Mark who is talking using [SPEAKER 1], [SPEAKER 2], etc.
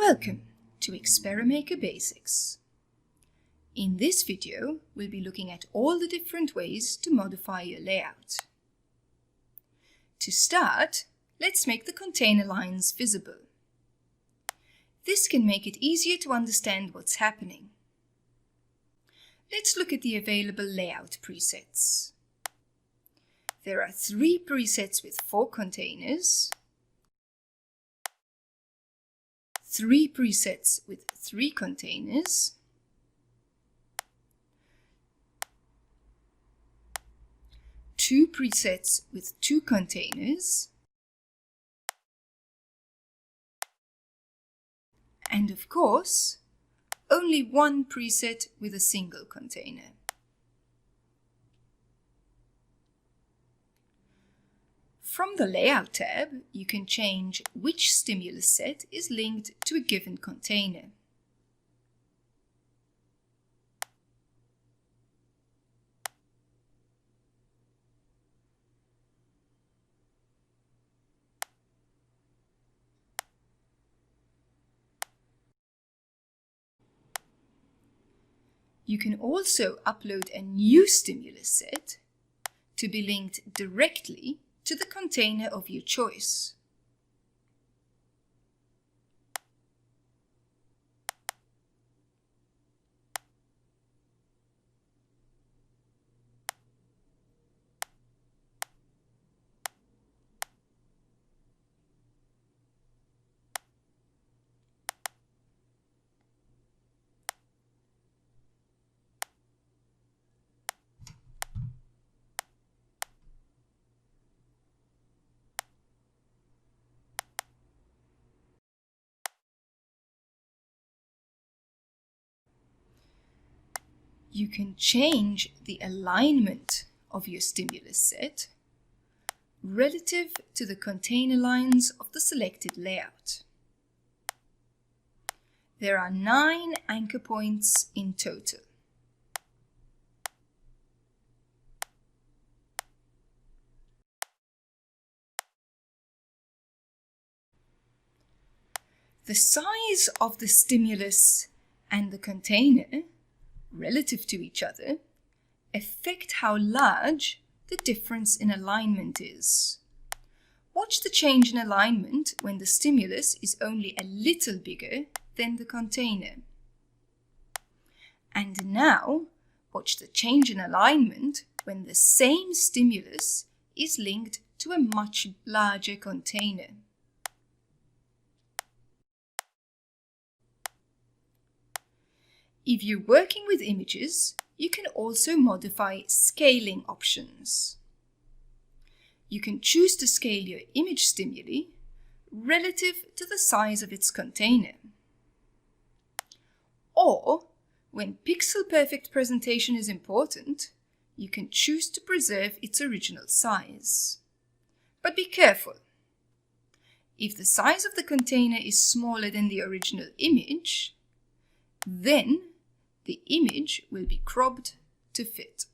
[SPEAKER 1] Welcome to Experimaker Basics. In this video, we'll be looking at all the different ways to modify your layout. To start, let's make the container lines visible. This can make it easier to understand what's happening. Let's look at the available layout presets. There are 3 presets with 4 containers, 3 presets with 3 containers, 2 presets with 2 containers, and of course, only 1 preset with a single container. From the Layout tab, you can change which stimulus set is linked to a given container. You can also upload a new stimulus set to be linked directly to the container of your choice. You can change the alignment of your stimulus set relative to the container lines of the selected layout. There are 9 anchor points in total. The size of the stimulus and the container relative to each other affect how large the difference in alignment is. Watch the change in alignment when the stimulus is only a little bigger than the container. And now, watch the change in alignment when the same stimulus is linked to a much larger container. If you're working with images, you can also modify scaling options. You can choose to scale your image stimuli relative to the size of its container. Or, when pixel-perfect presentation is important, you can choose to preserve its original size. But be careful. If the size of the container is smaller than the original image, then the image will be cropped to fit.